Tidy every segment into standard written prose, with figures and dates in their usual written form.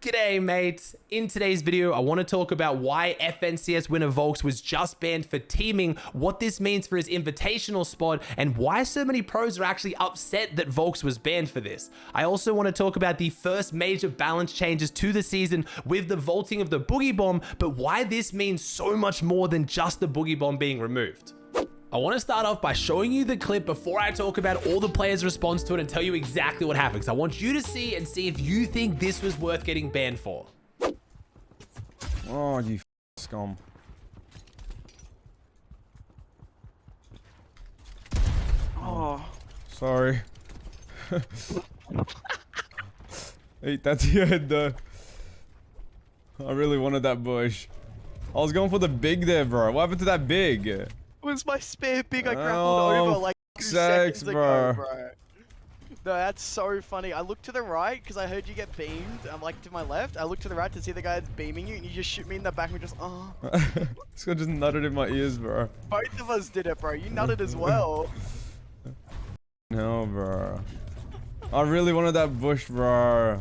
G'day mates, in today's video I want to talk about why FNCS winner Volx was just banned for teaming, what this means for his invitational spot, and why so many pros are actually upset that Volx was banned for this. I also want to talk about the first major balance changes to the season with the vaulting of the Boogie Bomb, but why this means so much more than just the Boogie Bomb being removed. I want to start off by showing you the clip before I talk about all the players' response to it and tell you exactly what happened, because I want you to see if you think this was worth getting banned for. Oh, you scum. Oh. Sorry. Hey, that's your head though. I really wanted that bush. I was going for the big there, bro. What happened to that big? It was my spare big I grappled over like 2 seconds ago, bro. No, that's so funny. I looked to the right because I heard you get beamed. I'm like to my left. I looked to the right to see the guy that's beaming you, and you just shoot me in the back and just This guy just nutted in my ears, bro. Both of us did it, bro. You nutted as well. No, bro. I really wanted that bush, bro.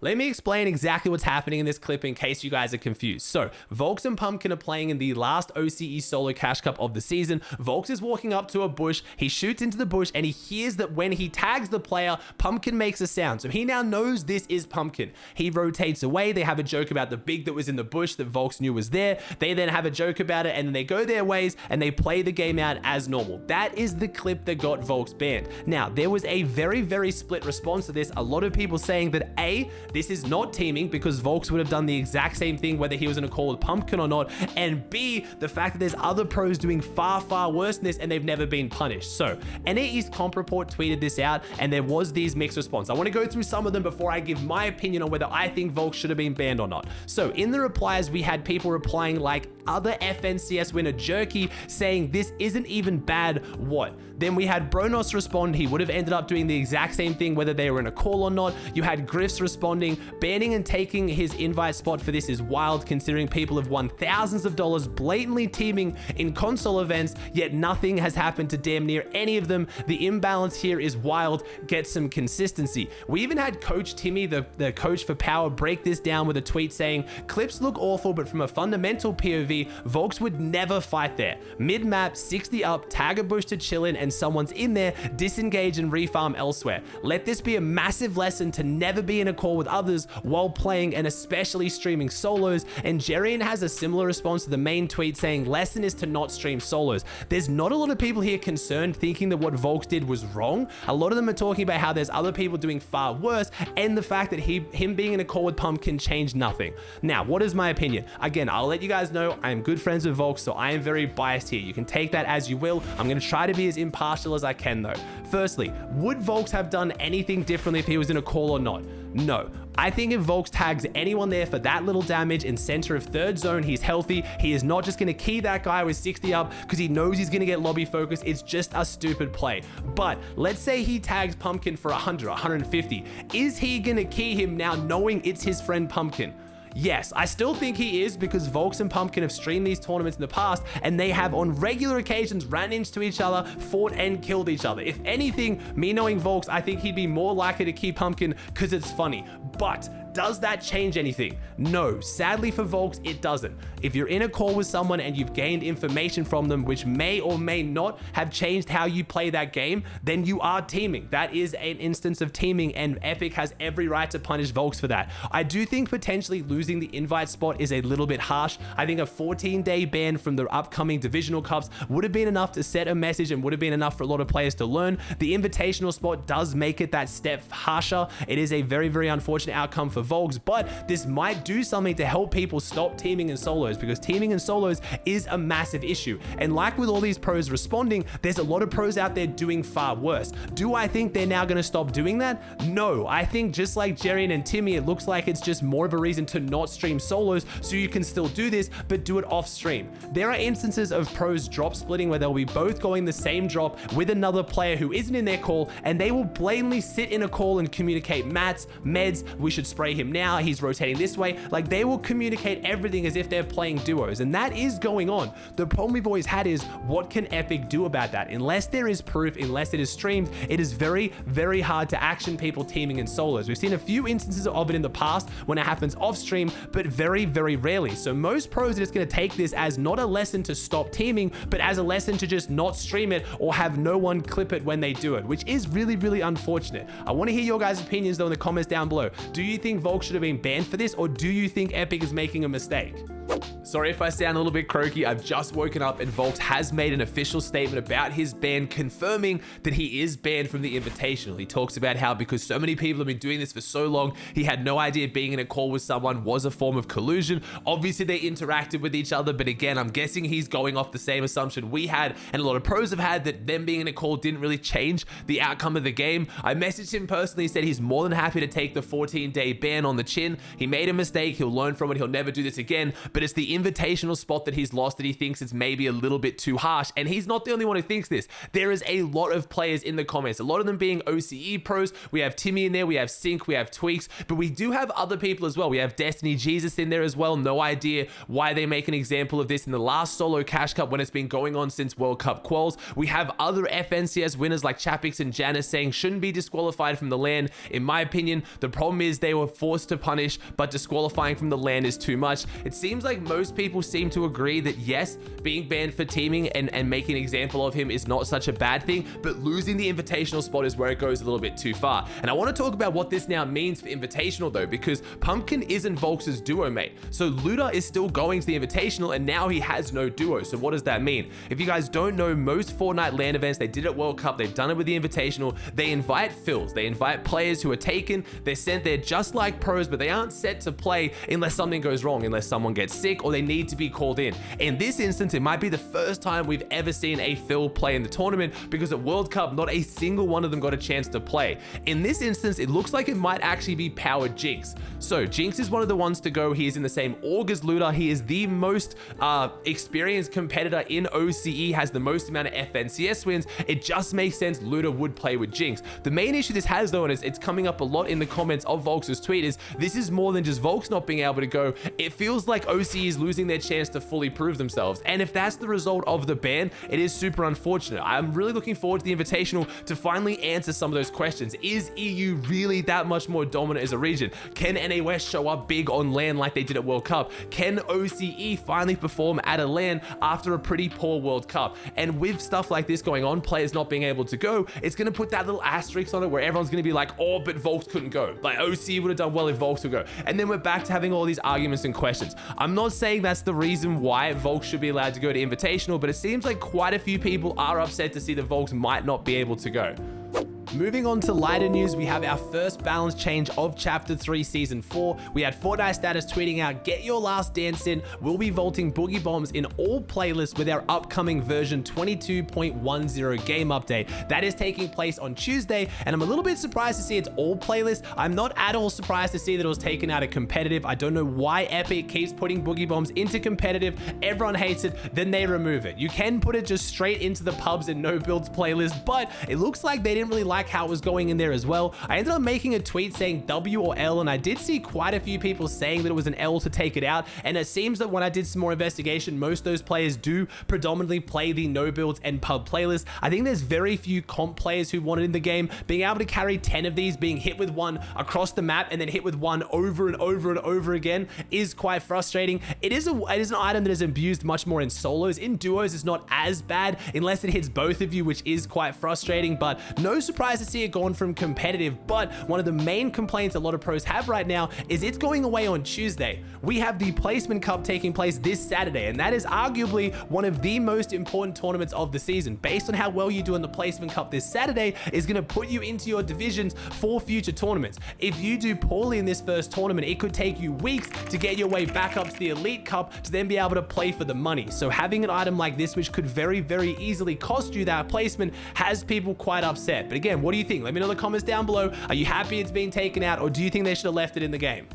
Let me explain exactly what's happening in this clip in case you guys are confused. So, Volx and Pumpkin are playing in the last OCE Solo Cash Cup of the season. Volx is walking up to a bush, he shoots into the bush, and he hears that when he tags the player, Pumpkin makes a sound. So he now knows this is Pumpkin. He rotates away, they have a joke about the big that was in the bush that Volx knew was there. They then have a joke about it, and then they go their ways, and they play the game out as normal. That is the clip that got Volx banned. Now, there was a very split response to this. A lot of people saying that A, this is not teaming because Volx would have done the exact same thing whether he was in a call with Pumpkin or not, and B, the fact that there's other pros doing far worse than this and they've never been punished. So NA East Comp Report tweeted this out and there was these mixed response. I want to go through some of them before I give my opinion on whether I think Volx should have been banned or not. So in the replies, we had people replying like other FNCS winner Jerky saying this isn't even bad, what? Then we had Bronos respond, he would have ended up doing the exact same thing whether they were in a call or not. You had Griffs responding, banning and taking his invite spot for this is wild considering people have won thousands of dollars blatantly teaming in console events, yet nothing has happened to damn near any of them. The imbalance here is wild, get some consistency. We even had Coach Timmy, the coach for Power, break this down with a tweet saying, clips look awful, but from a fundamental POV, Volx would never fight there. Mid-map, 60 up, tag a bush to chill in, and someone's in there, disengage and refarm elsewhere. Let this be a massive lesson to never be in a call with others while playing and especially streaming solos. And Jerian has a similar response to the main tweet saying lesson is to not stream solos. There's not a lot of people here concerned thinking that what Volx did was wrong. A lot of them are talking about how there's other people doing far worse and the fact that him being in a call with Pumpkin changed nothing. Now, what is my opinion? Again, I'll let you guys know I am good friends with Volx, so I am very biased here. You can take that as you will. I'm going to try to be as impartial as I can though. Firstly, would Volx have done anything differently if he was in a call or not? No. I think if Volx tags anyone there for that little damage in center of third zone, he's healthy. He is not just going to key that guy with 60 up because he knows he's going to get lobby focus. It's just a stupid play. But let's say he tags Pumpkin for 100, 150. Is he going to key him now knowing it's his friend Pumpkin? Yes, I still think he is because Volx and Pumpkin have streamed these tournaments in the past and they have on regular occasions ran into each other, fought and killed each other. If anything, me knowing Volx, I think he'd be more likely to keep Pumpkin because it's funny. But does that change anything? No, sadly for Volx, it doesn't. If you're in a call with someone and you've gained information from them which may or may not have changed how you play that game, then you are teaming. That is an instance of teaming and Epic has every right to punish Volx for that. I do think potentially losing the invite spot is a little bit harsh. I think a 14-day ban from the upcoming divisional cups would have been enough to set a message and would have been enough for a lot of players to learn. The invitational spot does make it that step harsher. It is a very unfortunate outcome for Volx, but this might do something to help people stop teaming in solos because teaming in solos is a massive issue. And like with all these pros responding, there's a lot of pros out there doing far worse. Do I think they're now going to stop doing that? No, I think just like Jerian and Timmy, it looks like it's just more of a reason to not stream solos so you can still do this, but do it off stream. There are instances of pros drop splitting where they'll be both going the same drop with another player who isn't in their call and they will blatantly sit in a call and communicate mats, meds, we should spray play him now, he's rotating this way. Like, they will communicate everything as if they're playing duos, and that is going on. The problem we've always had is, what can Epic do about that? Unless there is proof, unless it is streamed, it is very, very hard to action people teaming in solos. We've seen a few instances of it in the past when it happens off stream, but very, very rarely. So most pros are just going to take this as not a lesson to stop teaming, but as a lesson to just not stream it or have no one clip it when they do it, which is really, really unfortunate. I want to hear your guys' opinions though in the comments down below. Do you think Volx should have been banned for this, or do you think Epic is making a mistake? Sorry if I sound a little bit croaky. I've just woken up and Volx has made an official statement about his ban, confirming that he is banned from the Invitational. He talks about how because so many people have been doing this for so long, he had no idea being in a call with someone was a form of collusion. Obviously, they interacted with each other, but again, I'm guessing he's going off the same assumption we had and a lot of pros have had, that them being in a call didn't really change the outcome of the game. I messaged him personally, said he's more than happy to take the 14-day ban on the chin. He made a mistake, he'll learn from it, he'll never do this again, but it's the Invitational spot that he's lost that he thinks it's maybe a little bit too harsh, and he's not the only one who thinks this. There is a lot of players in the comments, a lot of them being OCE pros. We have Timmy in there, we have Sync, we have Tweaks, but we do have other people as well. We have Destiny Jesus in there as well. No idea why they make an example of this in the last solo Cash Cup when it's been going on since World Cup quals. We have other FNCS winners like Chapix and Janice saying shouldn't be disqualified from the LAN. In my opinion, the problem is they were forced to punish, but disqualifying from the LAN is too much. It seems like most people seem to agree that yes, being banned for teaming and making an example of him is not such a bad thing, but losing the Invitational spot is where it goes a little bit too far. And I want to talk about what this now means for Invitational though, because Pumpkin isn't Volx's duo mate. So Luda is still going to the Invitational and now he has no duo. So what does that mean? If you guys don't know, most Fortnite LAN events, they did at World Cup, they've done it with the Invitational, they invite fills, they invite players who are taken, they're sent there just like pros, but they aren't set to play unless something goes wrong, unless someone gets sick or they need to be called in. In this instance, it might be the first time we've ever seen a fill play in the tournament, because at World Cup, not a single one of them got a chance to play. In this instance, it looks like it might actually be Powered Jinx. So Jinx is one of the ones to go. He is in the same org as Luda. He is the most experienced competitor in OCE, has the most amount of FNCS wins. It just makes sense Luda would play with Jinx. The main issue this has though, and it's coming up a lot in the comments of Volx's tweet, is this is more than just Volx not being able to go. It feels like OCE is losing their chance to fully prove themselves. And if that's the result of the ban, it is super unfortunate. I'm really looking forward to the Invitational to finally answer some of those questions. Is EU really that much more dominant as a region? Can NA West show up big on LAN like they did at World Cup? Can OCE finally perform at a LAN after a pretty poor World Cup? And with stuff like this going on, players not being able to go, it's going to put that little asterisk on it where everyone's going to be like, oh, but Volx couldn't go. Like OCE would have done well if Volx would go. And then we're back to having all these arguments and questions. I'm not saying that's the reason why Volx should be allowed to go to Invitational, but it seems like quite a few people are upset to see that Volx might not be able to go. Moving on to lighter news, we have our first balance change of Chapter 3 Season 4. We had Fortnite Status tweeting out, "Get your last dance in. We'll be vaulting Boogie Bombs in all playlists with our upcoming version 22.10 game update." That is taking place on Tuesday, and I'm a little bit surprised to see it's all playlists. I'm not at all surprised to see that it was taken out of competitive. I don't know why Epic keeps putting Boogie Bombs into competitive. Everyone hates it, then they remove it. You can put it just straight into the pubs and no builds playlist, but it looks like they didn't really like how it was going in there as well. I ended up making a tweet saying W or L, and I did see quite a few people saying that it was an L to take it out, and it seems that when I did some more investigation, most of those players do predominantly play the no builds and pub playlist. I think there's very few comp players who want it in the game. Being able to carry 10 of these, being hit with one across the map and then hit with one over and over and over again is quite frustrating. It is an item that is abused much more in solos. In duos, it's not as bad unless it hits both of you, which is quite frustrating, but no surprise to see it gone from competitive. But one of the main complaints a lot of pros have right now is it's going away on Tuesday. We have the Placement Cup taking place this Saturday, and that is arguably one of the most important tournaments of the season. Based on how well you do in the Placement Cup this Saturday is going to put you into your divisions for future tournaments. If you do poorly in this first tournament, it could take you weeks to get your way back up to the Elite Cup to then be able to play for the money. So having an item like this, which could very, very easily cost you that placement, has people quite upset. But again, what do you think? Let me know in the comments down below. Are you happy it's being taken out, or do you think they should have left it in the game?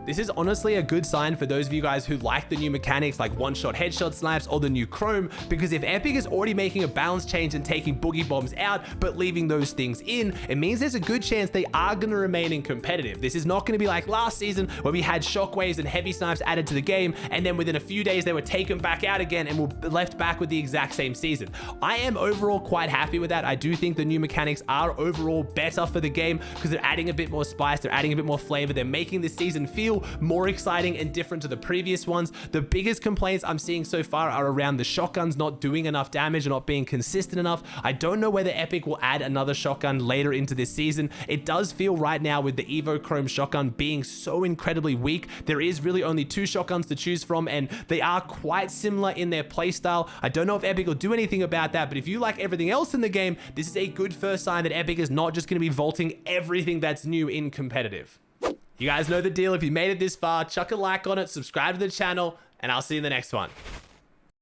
This is honestly a good sign for those of you guys who like the new mechanics like one-shot headshot snipes or the new chrome, because if Epic is already making a balance change and taking boogie bombs out but leaving those things in, it means there's a good chance they are going to remain in competitive. This is not going to be like last season where we had shockwaves and heavy snipes added to the game and then within a few days they were taken back out again and were left back with the exact same season. I am overall quite happy with that. I do think the new mechanics are overall better for the game because they're adding a bit more spice, they're adding a bit more flavor, they're making this season feel more exciting and different to the previous ones. The biggest complaints I'm seeing so far are around the shotguns not doing enough damage and not being consistent enough. I don't know whether Epic will add another shotgun later into this season. It does feel right now with the Evo Chrome shotgun being so incredibly weak, there is really only 2 shotguns to choose from and they are quite similar in their playstyle. I don't know if Epic will do anything about that, but if you like everything else in the game, this is a good first sign that Epic is not just going to be vaulting everything that's new in competitive. You guys know the deal. If you made it this far, chuck a like on it, subscribe to the channel, and I'll see you in the next one.